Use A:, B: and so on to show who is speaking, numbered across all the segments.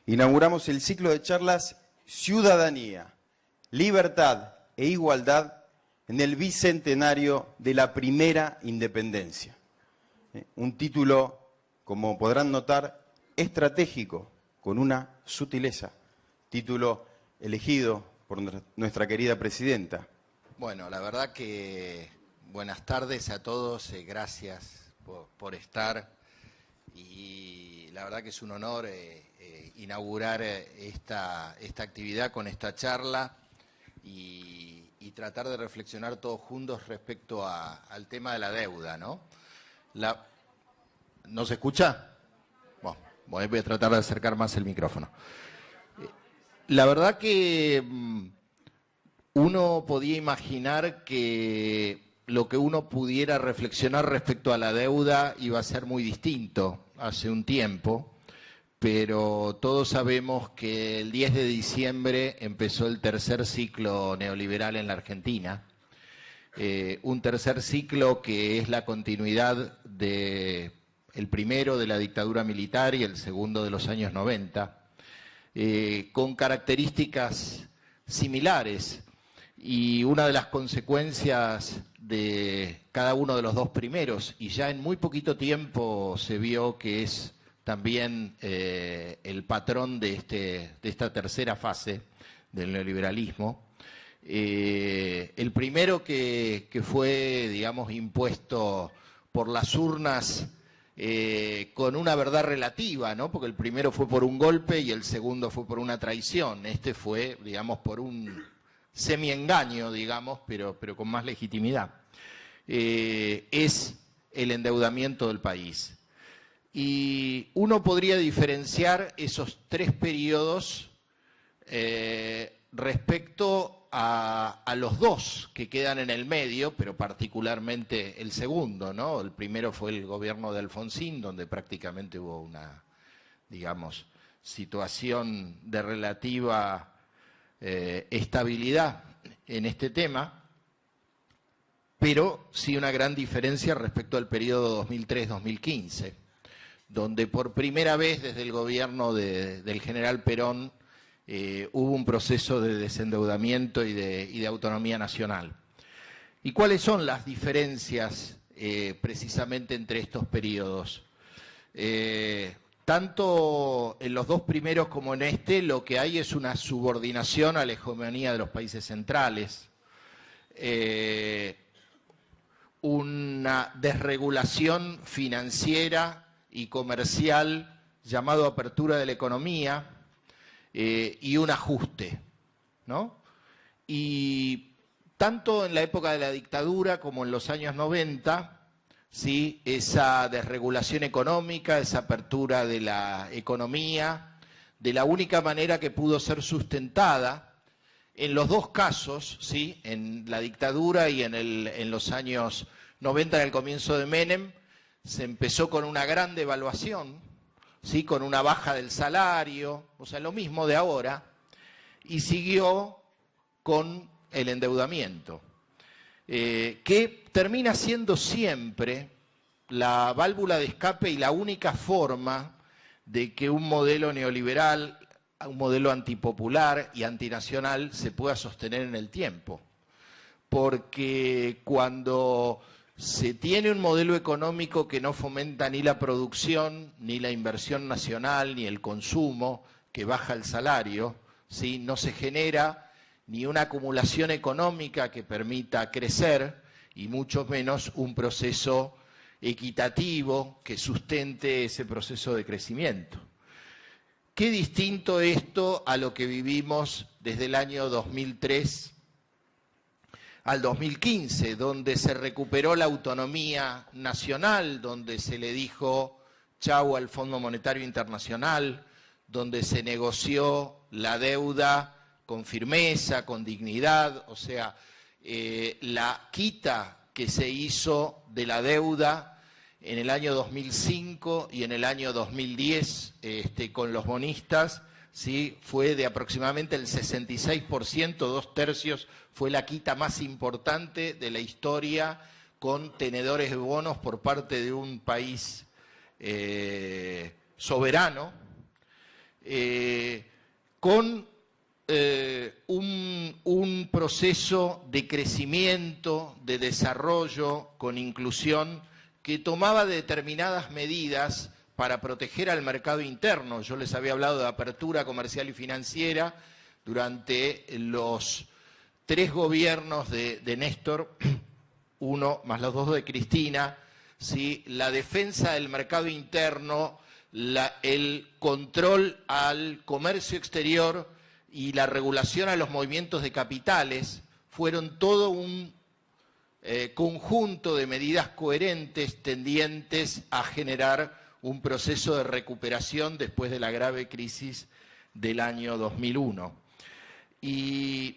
A: inauguramos el ciclo de charlas Ciudadanía, Libertad e Igualdad en el bicentenario de la primera independencia. Un título, como podrán notar, estratégico, con una sutileza. Título elegido por nuestra querida presidenta.
B: Bueno, la verdad que buenas tardes a todos, gracias por estar y la verdad que es un honor inaugurar esta actividad con esta charla y tratar de reflexionar todos juntos respecto al tema de la deuda, ¿no? ¿No se escucha? Bueno, voy a tratar de acercar más el micrófono. La verdad que uno podía imaginar que lo que uno pudiera reflexionar respecto a la deuda iba a ser muy distinto hace un tiempo, pero todos sabemos que el 10 de diciembre empezó el tercer ciclo neoliberal en la Argentina, un tercer ciclo que es la continuidad del primero de la dictadura militar y el segundo de los años 90, con características similares. Y una de las consecuencias de cada uno de los dos primeros, y ya en muy poquito tiempo se vio que es también el patrón de esta tercera fase del neoliberalismo, el primero que fue, digamos, impuesto por las urnas con una verdad relativa, ¿no? Porque el primero fue por un golpe y el segundo fue por una traición. Este fue, digamos, por un semi-engaño, digamos, pero con más legitimidad. Es el endeudamiento del país. Y uno podría diferenciar esos tres periodos respecto a los dos que quedan en el medio, pero particularmente el segundo, ¿no? El primero fue el gobierno de Alfonsín, donde prácticamente hubo una, digamos, situación de relativa estabilidad en este tema, pero sí una gran diferencia respecto al periodo 2003-2015, donde por primera vez desde el gobierno del general Perón hubo un proceso de desendeudamiento y de autonomía nacional. ¿Y cuáles son las diferencias precisamente entre estos periodos? Tanto en los dos primeros como en este, lo que hay es una subordinación a la hegemonía de los países centrales, una desregulación financiera y comercial llamado apertura de la economía y un ajuste, ¿no? Y tanto en la época de la dictadura como en los años 90, ¿sí? Esa desregulación económica, esa apertura de la economía, de la única manera que pudo ser sustentada, en los dos casos, ¿sí? En la dictadura y en los años 90, en el comienzo de Menem, se empezó con una gran devaluación, ¿sí? Con una baja del salario, o sea, lo mismo de ahora, y siguió con el endeudamiento. Que termina siendo siempre la válvula de escape y la única forma de que un modelo neoliberal, un modelo antipopular y antinacional se pueda sostener en el tiempo. Porque cuando se tiene un modelo económico que no fomenta ni la producción, ni la inversión nacional, ni el consumo, que baja el salario, ¿sí? No se genera ni una acumulación económica que permita crecer, y mucho menos un proceso equitativo que sustente ese proceso de crecimiento. Qué distinto esto a lo que vivimos desde el año 2003 al 2015, donde se recuperó la autonomía nacional, donde se le dijo chau al Fondo Monetario Internacional, donde se negoció la deuda con firmeza, con dignidad, o sea, la quita que se hizo de la deuda en el año 2005 y en el año 2010 con los bonistas, ¿sí? Fue de aproximadamente el 66%, 2/3, fue la quita más importante de la historia con tenedores de bonos por parte de un país soberano. con un proceso de crecimiento, de desarrollo, con inclusión, que tomaba determinadas medidas para proteger al mercado interno. Yo les había hablado de apertura comercial y financiera durante los 3 gobiernos de Néstor, uno más los 2 de Cristina, ¿sí? La defensa del mercado interno, el control al comercio exterior y la regulación a los movimientos de capitales fueron todo un conjunto de medidas coherentes tendientes a generar un proceso de recuperación después de la grave crisis del año 2001. Y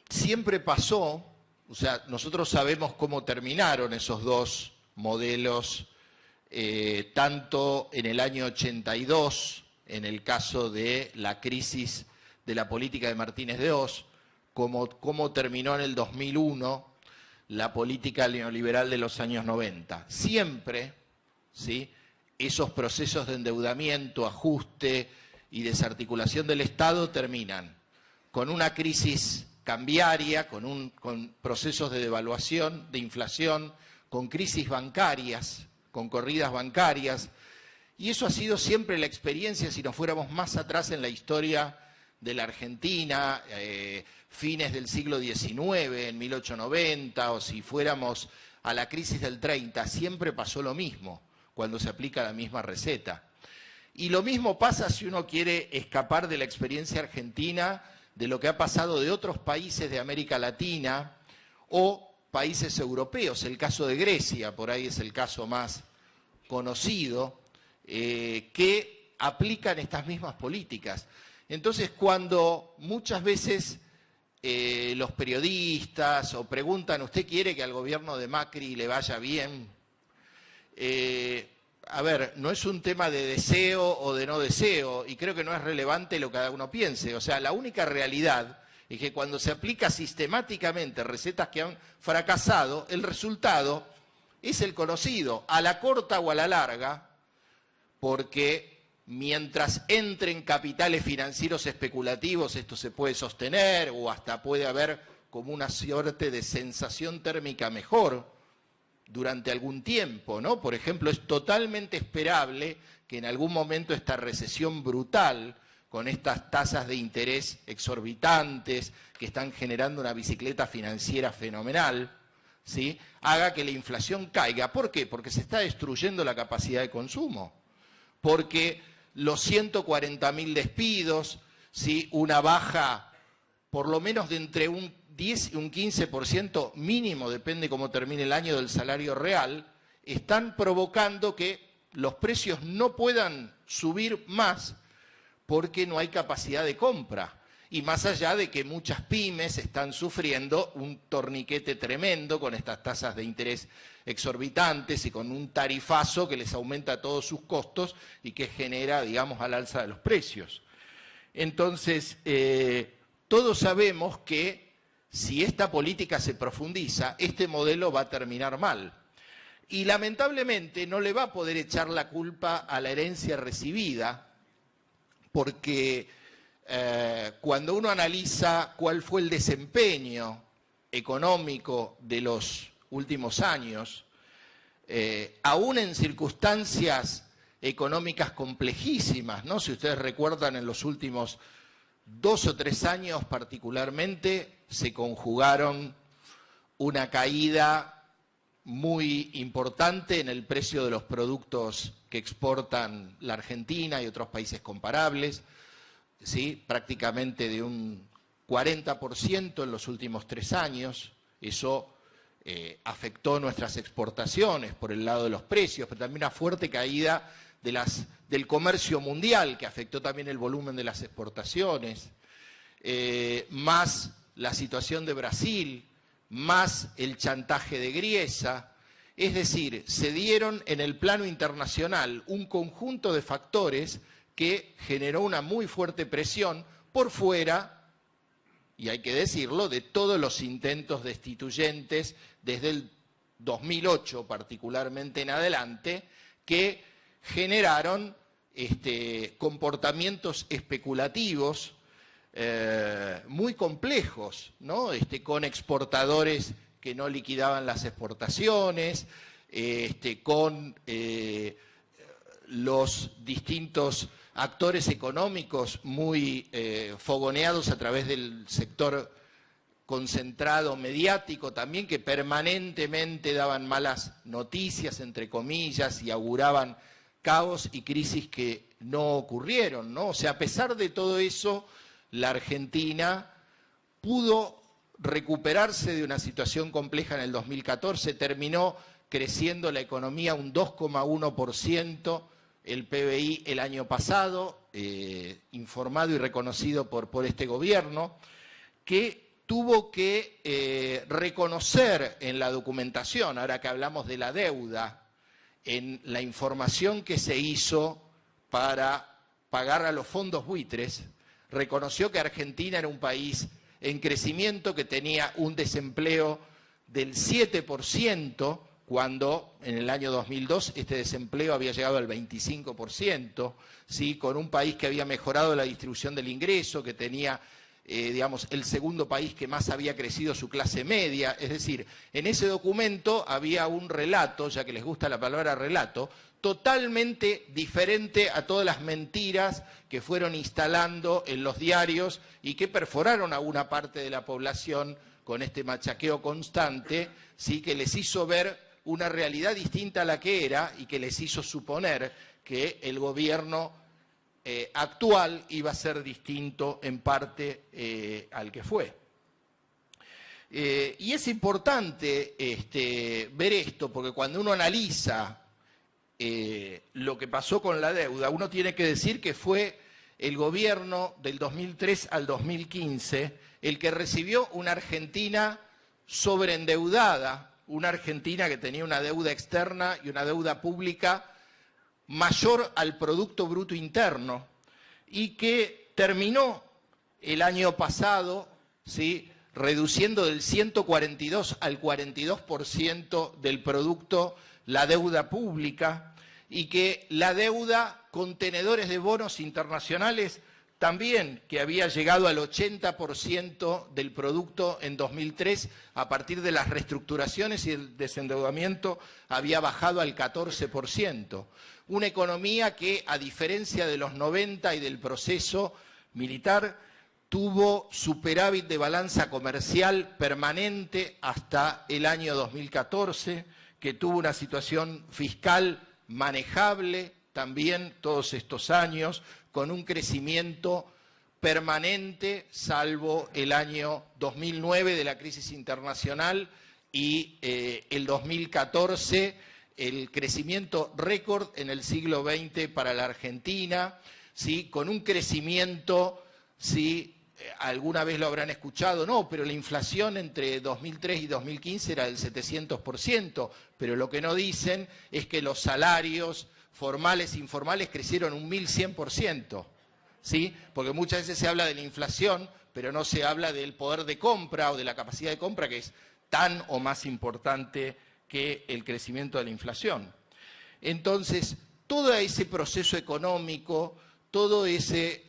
B: siempre pasó, o sea, nosotros sabemos cómo terminaron esos 2 modelos, tanto en el año 82, en el caso de la crisis de la política de Martínez de Hoz, como cómo terminó en el 2001 la política neoliberal de los años 90. Siempre, ¿sí?, esos procesos de endeudamiento, ajuste y desarticulación del Estado terminan con una crisis cambiaria, con procesos de devaluación, de inflación, con crisis bancarias, con corridas bancarias. Y eso ha sido siempre la experiencia, si nos fuéramos más atrás en la historia de la Argentina, fines del siglo XIX, en 1890, o si fuéramos a la crisis del 30, siempre pasó lo mismo cuando se aplica la misma receta. Y lo mismo pasa si uno quiere escapar de la experiencia argentina, de lo que ha pasado de otros países de América Latina o países europeos. El caso de Grecia, por ahí es el caso más conocido, que aplican estas mismas políticas. Entonces, cuando muchas veces los periodistas o preguntan, ¿usted quiere que al gobierno de Macri le vaya bien? A ver, no es un tema de deseo o de no deseo, y creo que no es relevante lo que cada uno piense. O sea, la única realidad es que cuando se aplica sistemáticamente recetas que han fracasado, el resultado es el conocido, a la corta o a la larga, porque mientras entren capitales financieros especulativos, esto se puede sostener o hasta puede haber como una suerte de sensación térmica mejor durante algún tiempo, ¿no? Por ejemplo, es totalmente esperable que en algún momento esta recesión brutal, con estas tasas de interés exorbitantes que están generando una bicicleta financiera fenomenal, ¿sí?, haga que la inflación caiga. ¿Por qué? Porque se está destruyendo la capacidad de consumo, porque los 140.000 despidos, ¿sí?, una baja por lo menos de entre un 10 y un 15% mínimo, depende cómo termine el año, del salario real, están provocando que los precios no puedan subir más porque no hay capacidad de compra. Y más allá de que muchas pymes están sufriendo un torniquete tremendo con estas tasas de interés exorbitantes y con un tarifazo que les aumenta todos sus costos y que genera, digamos, al alza de los precios. Entonces, todos sabemos que si esta política se profundiza, este modelo va a terminar mal. Y lamentablemente no le va a poder echar la culpa a la herencia recibida, porque cuando uno analiza cuál fue el desempeño económico de los últimos años, aún en circunstancias económicas complejísimas, ¿no? Si ustedes recuerdan, en los últimos 2 o 3 años particularmente, se conjugaron una caída muy importante en el precio de los productos que exportan la Argentina y otros países comparables, ¿sí?, prácticamente de un 40% en los últimos 3 años. Eso afectó nuestras exportaciones por el lado de los precios, pero también una fuerte caída del comercio mundial, que afectó también el volumen de las exportaciones, más la situación de Brasil, más el chantaje de Griesa. Es decir, se dieron en el plano internacional un conjunto de factores que generó una muy fuerte presión por fuera, y hay que decirlo, de todos los intentos destituyentes desde el 2008 particularmente en adelante, que generaron comportamientos especulativos muy complejos, ¿no? Con exportadores que no liquidaban las exportaciones, con los distintos actores económicos muy fogoneados a través del sector concentrado mediático también, que permanentemente daban malas noticias, entre comillas, y auguraban caos y crisis que no ocurrieron, ¿no? O sea, a pesar de todo eso, la Argentina pudo recuperarse de una situación compleja en el 2014, terminó creciendo la economía un 2,1%, el PBI el año pasado, informado y reconocido por este gobierno, que tuvo que reconocer en la documentación, ahora que hablamos de la deuda, en la información que se hizo para pagar a los fondos buitres, reconoció que Argentina era un país en crecimiento, que tenía un desempleo del 7%, cuando en el año 2002 este desempleo había llegado al 25%, ¿sí? Con un país que había mejorado la distribución del ingreso, que tenía, digamos, el segundo país que más había crecido su clase media. Es decir, en ese documento había un relato, ya que les gusta la palabra relato, totalmente diferente a todas las mentiras que fueron instalando en los diarios y que perforaron a una parte de la población con este machaqueo constante, ¿sí? Que les hizo ver una realidad distinta a la que era y que les hizo suponer que el gobierno actual iba a ser distinto en parte al que fue. Y es importante ver esto, porque cuando uno analiza lo que pasó con la deuda, uno tiene que decir que fue el gobierno del 2003 al 2015 el que recibió una Argentina sobreendeudada, una Argentina que tenía una deuda externa y una deuda pública mayor al Producto Bruto Interno, y que terminó el año pasado, ¿sí?, reduciendo del 142 al 42% del producto la deuda pública, y que la deuda con tenedores de bonos internacionales también, que había llegado al 80% del producto en 2003, a partir de las reestructuraciones y el desendeudamiento, había bajado al 14%. Una economía que, a diferencia de los 90 y del proceso militar, tuvo superávit de balanza comercial permanente hasta el año 2014, que tuvo una situación fiscal manejable también todos estos años, con un crecimiento permanente, salvo el año 2009 de la crisis internacional y el 2014, el crecimiento récord en el siglo XX para la Argentina, ¿sí?, con un crecimiento, ¿sí?, alguna vez lo habrán escuchado, no, pero la inflación entre 2003 y 2015 era del 700%, pero lo que no dicen es que los salarios formales e informales crecieron un 1100%, ¿sí? Porque muchas veces se habla de la inflación, pero no se habla del poder de compra o de la capacidad de compra, que es tan o más importante que el crecimiento de la inflación. Entonces, todo ese proceso económico, todo ese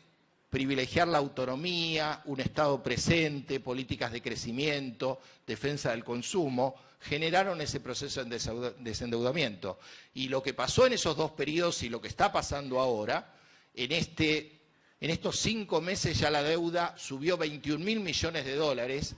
B: privilegiar la autonomía, un Estado presente, políticas de crecimiento, defensa del consumo, generaron ese proceso de desendeudamiento. Y lo que pasó en esos dos periodos y lo que está pasando ahora, en estos 5 meses ya la deuda subió 21.000 millones de dólares,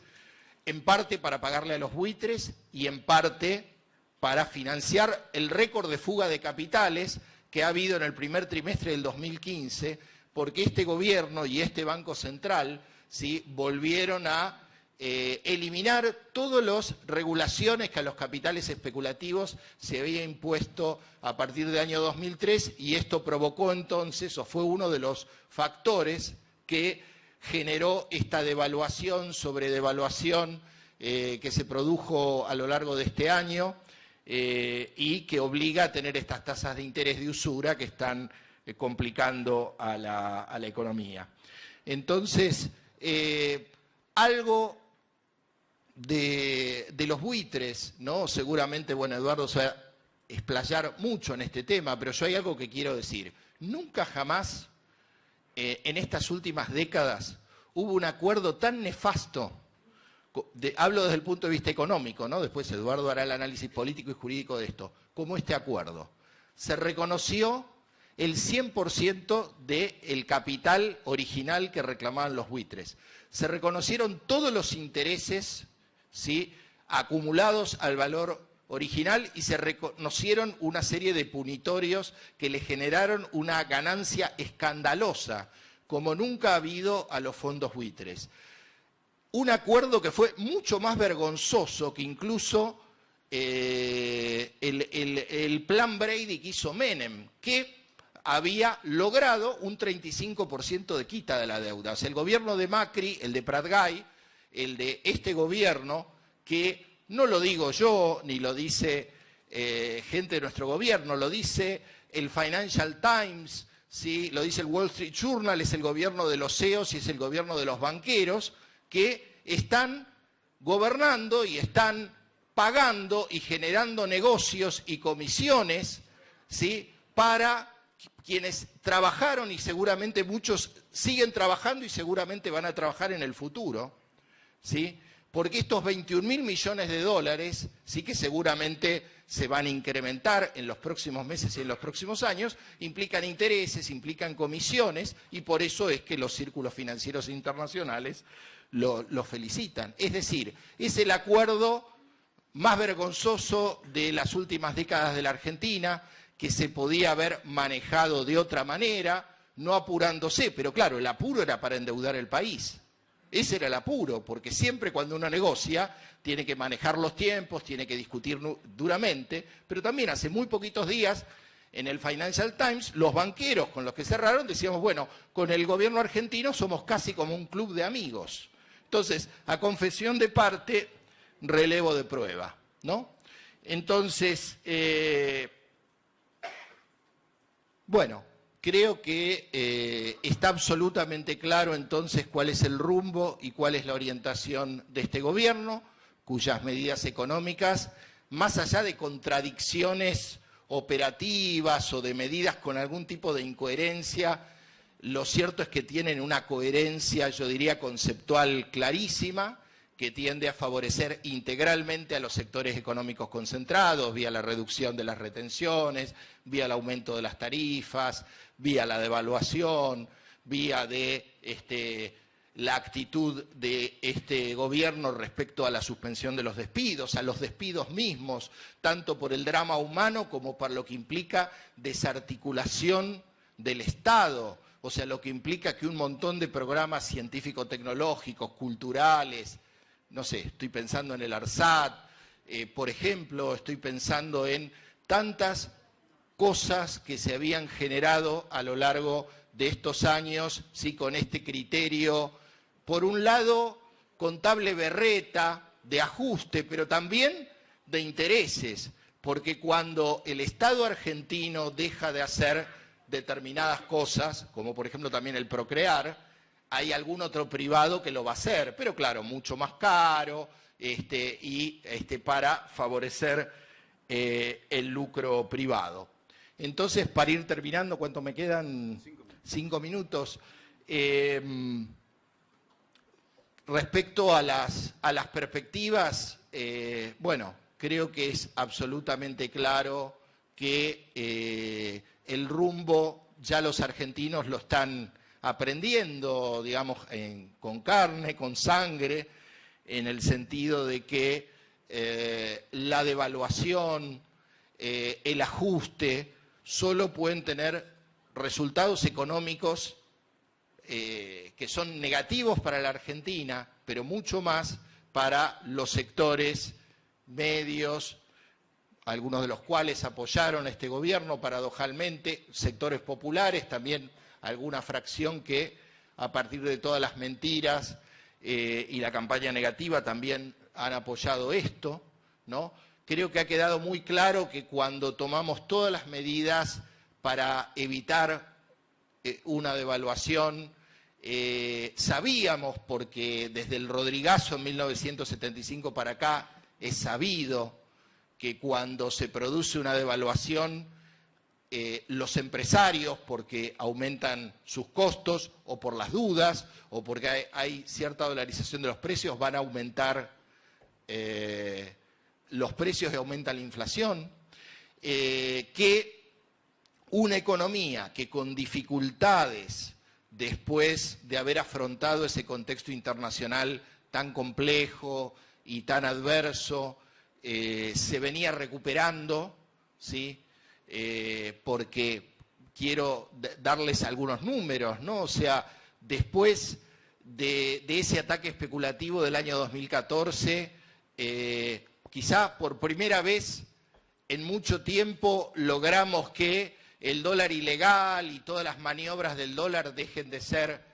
B: en parte para pagarle a los buitres y en parte para financiar el récord de fuga de capitales que ha habido en el primer trimestre del 2015, porque este gobierno y este Banco Central, ¿sí?, volvieron a eliminar todas las regulaciones que a los capitales especulativos se había impuesto a partir del año 2003, y esto provocó entonces, o fue uno de los factores que generó esta devaluación sobre devaluación que se produjo a lo largo de este año y que obliga a tener estas tasas de interés de usura que están complicando a la economía. Entonces, algo de los buitres, ¿no? Seguramente, bueno, Eduardo se va a explayar mucho en este tema, pero yo hay algo que quiero decir. Nunca jamás en estas últimas décadas hubo un acuerdo tan nefasto, hablo desde el punto de vista económico, ¿no? Después Eduardo hará el análisis político y jurídico de esto, como este acuerdo. Se reconoció el 100% del capital original que reclamaban los buitres. Se reconocieron todos los intereses, ¿sí?, acumulados al valor original y se reconocieron una serie de punitorios que le generaron una ganancia escandalosa, como nunca ha habido a los fondos buitres. Un acuerdo que fue mucho más vergonzoso que incluso el plan Brady que hizo Menem, que había logrado un 35% de quita de la deuda. O sea, el gobierno de Macri, el de Pratgay, el de este gobierno, que no lo digo yo, ni lo dice gente de nuestro gobierno, lo dice el Financial Times, ¿sí?, lo dice el Wall Street Journal, es el gobierno de los CEOs y es el gobierno de los banqueros, que están gobernando y están pagando y generando negocios y comisiones, ¿sí?, para quienes trabajaron y seguramente muchos siguen trabajando y seguramente van a trabajar en el futuro, ¿sí?, porque estos 21.000 millones de dólares sí que seguramente se van a incrementar en los próximos meses y en los próximos años, implican intereses, implican comisiones, y por eso es que los círculos financieros internacionales lo felicitan. Es decir, es el acuerdo más vergonzoso de las últimas décadas de la Argentina, que se podía haber manejado de otra manera, no apurándose, pero claro, el apuro era para endeudar el país. Ese era el apuro, porque siempre cuando uno negocia tiene que manejar los tiempos, tiene que discutir duramente, pero también hace muy poquitos días en el Financial Times los banqueros con los que cerraron decíamos, bueno, con el gobierno argentino somos casi como un club de amigos. Entonces, a confesión de parte, relevo de prueba, ¿no? Entonces, bueno, creo que está absolutamente claro entonces cuál es el rumbo y cuál es la orientación de este gobierno, cuyas medidas económicas, más allá de contradicciones operativas o de medidas con algún tipo de incoherencia, lo cierto es que tienen una coherencia, yo diría, conceptual clarísima, que tiende a favorecer integralmente a los sectores económicos concentrados, vía la reducción de las retenciones, vía el aumento de las tarifas, vía la devaluación, vía de la actitud de este gobierno respecto a la suspensión de los despidos, a los despidos mismos, tanto por el drama humano como por lo que implica desarticulación del Estado, o sea, lo que implica que un montón de programas científico-tecnológicos, culturales, no sé, estoy pensando en el ARSAT, por ejemplo, estoy pensando en tantas cosas que se habían generado a lo largo de estos años, sí, con este criterio, por un lado, contable berreta, de ajuste, pero también de intereses, porque cuando el Estado argentino deja de hacer determinadas cosas, como por ejemplo también el procrear, hay algún otro privado que lo va a hacer, pero claro, mucho más caro para favorecer el lucro privado. Entonces, para ir terminando, ¿cuánto me quedan? 5 minutos. Respecto a las perspectivas, bueno, creo que es absolutamente claro que el rumbo ya los argentinos lo están aprendiendo, digamos, con carne, con sangre, en el sentido de que la devaluación, el ajuste, solo pueden tener resultados económicos que son negativos para la Argentina, pero mucho más para los sectores medios, algunos de los cuales apoyaron a este gobierno paradojalmente, sectores populares, también alguna fracción que a partir de todas las mentiras y la campaña negativa también han apoyado esto, ¿no? Creo que ha quedado muy claro que cuando tomamos todas las medidas para evitar una devaluación, sabíamos, porque desde el Rodrigazo en 1975 para acá es sabido que cuando se produce una devaluación los empresarios porque aumentan sus costos o por las dudas o porque hay cierta dolarización de los precios, van a aumentar los precios y aumenta la inflación, que una economía que con dificultades, después de haber afrontado ese contexto internacional tan complejo y tan adverso, se venía recuperando, ¿sí? Porque quiero darles algunos números, ¿no? O sea, después de ese ataque especulativo del año 2014, quizá por primera vez en mucho tiempo logramos que el dólar ilegal y todas las maniobras del dólar dejen de ser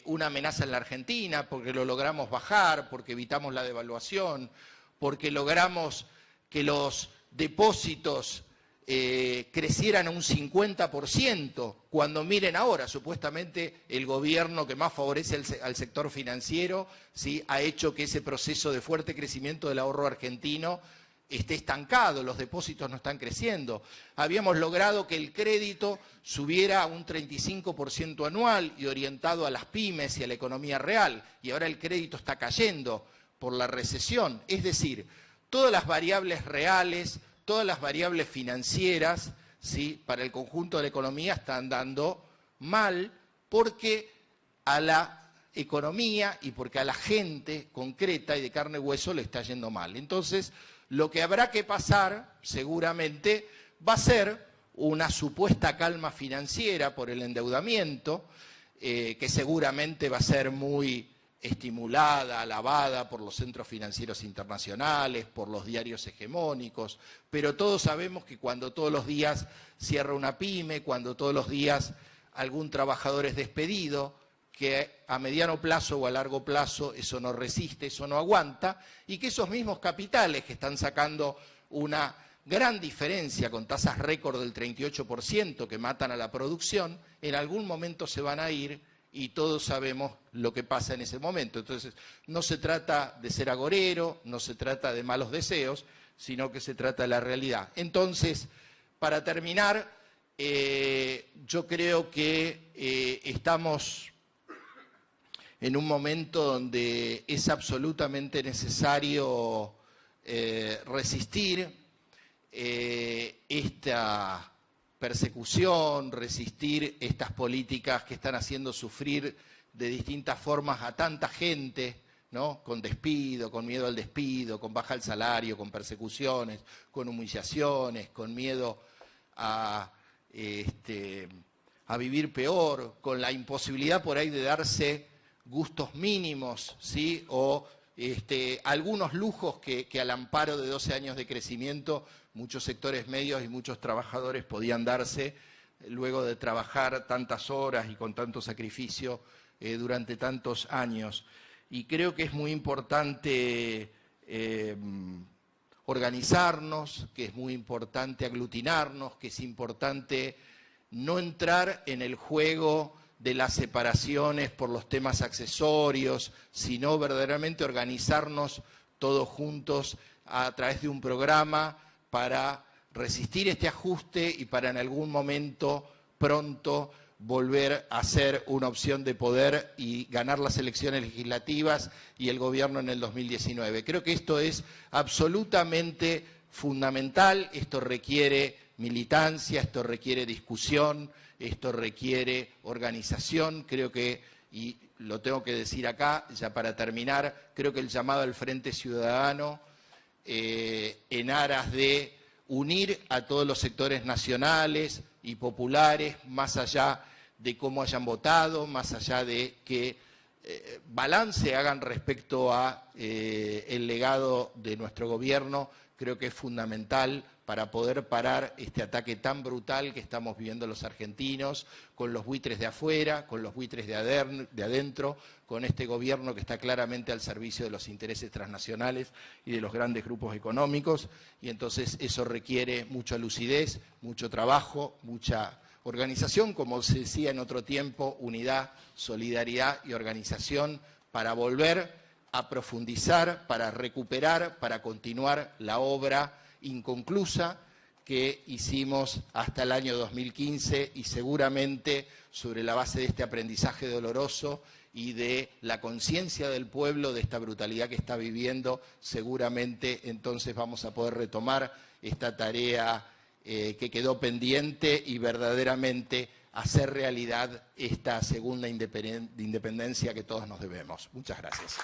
B: una amenaza en la Argentina, porque lo logramos bajar, porque evitamos la devaluación, porque logramos que los depósitos crecieran un 50%, cuando miren ahora, supuestamente el gobierno que más favorece al sector financiero, ¿sí?, ha hecho que ese proceso de fuerte crecimiento del ahorro argentino esté estancado, los depósitos no están creciendo. Habíamos logrado que el crédito subiera a un 35% anual y orientado a las pymes y a la economía real, y ahora el crédito está cayendo por la recesión. Es decir, todas las variables reales, todas las variables financieras, ¿sí?, para el conjunto de la economía están dando mal porque a la economía y porque a la gente concreta y de carne y hueso le está yendo mal. Entonces, lo que habrá que pasar, seguramente, va a ser una supuesta calma financiera por el endeudamiento, que seguramente va a ser muy estimulada, alabada por los centros financieros internacionales, por los diarios hegemónicos, pero todos sabemos que cuando todos los días cierra una pyme, cuando todos los días algún trabajador es despedido, que a mediano plazo o a largo plazo eso no resiste, eso no aguanta, y que esos mismos capitales que están sacando una gran diferencia con tasas récord del 38% que matan a la producción, en algún momento se van a ir y todos sabemos lo que pasa en ese momento. Entonces, no se trata de ser agorero, no se trata de malos deseos, sino que se trata de la realidad. Entonces, para terminar, yo creo que estamos en un momento donde es absolutamente necesario resistir esta persecución, resistir estas políticas que están haciendo sufrir de distintas formas a tanta gente, ¿no?, con despido, con miedo al despido, con baja el salario, con persecuciones, con humillaciones, con miedo a vivir peor, con la imposibilidad por ahí de darse gustos mínimos, ¿sí?, o algunos lujos que al amparo de 12 años de crecimiento muchos sectores medios y muchos trabajadores podían darse luego de trabajar tantas horas y con tanto sacrificio durante tantos años. Y creo que es muy importante organizarnos, que es muy importante aglutinarnos, que es importante no entrar en el juego de las separaciones por los temas accesorios, sino verdaderamente organizarnos todos juntos a través de un programa para resistir este ajuste y para en algún momento pronto volver a ser una opción de poder y ganar las elecciones legislativas y el gobierno en el 2019. Creo que esto es absolutamente fundamental, esto requiere militancia, esto requiere discusión, esto requiere organización. Creo que, y lo tengo que decir acá, ya para terminar, creo que el llamado al Frente Ciudadano en aras de unir a todos los sectores nacionales y populares, más allá de cómo hayan votado, más allá de qué balance hagan respecto a el legado de nuestro gobierno, creo que es fundamental para poder parar este ataque tan brutal que estamos viviendo los argentinos, con los buitres de afuera, con los buitres de adentro, con este gobierno que está claramente al servicio de los intereses transnacionales y de los grandes grupos económicos, y entonces eso requiere mucha lucidez, mucho trabajo, mucha organización, como se decía en otro tiempo, unidad, solidaridad y organización para volver a profundizar, para recuperar, para continuar la obra inconclusa que hicimos hasta el año 2015 y seguramente sobre la base de este aprendizaje doloroso y de la conciencia del pueblo de esta brutalidad que está viviendo, seguramente entonces vamos a poder retomar esta tarea que quedó pendiente y verdaderamente hacer realidad esta segunda independencia que todos nos debemos. Muchas gracias.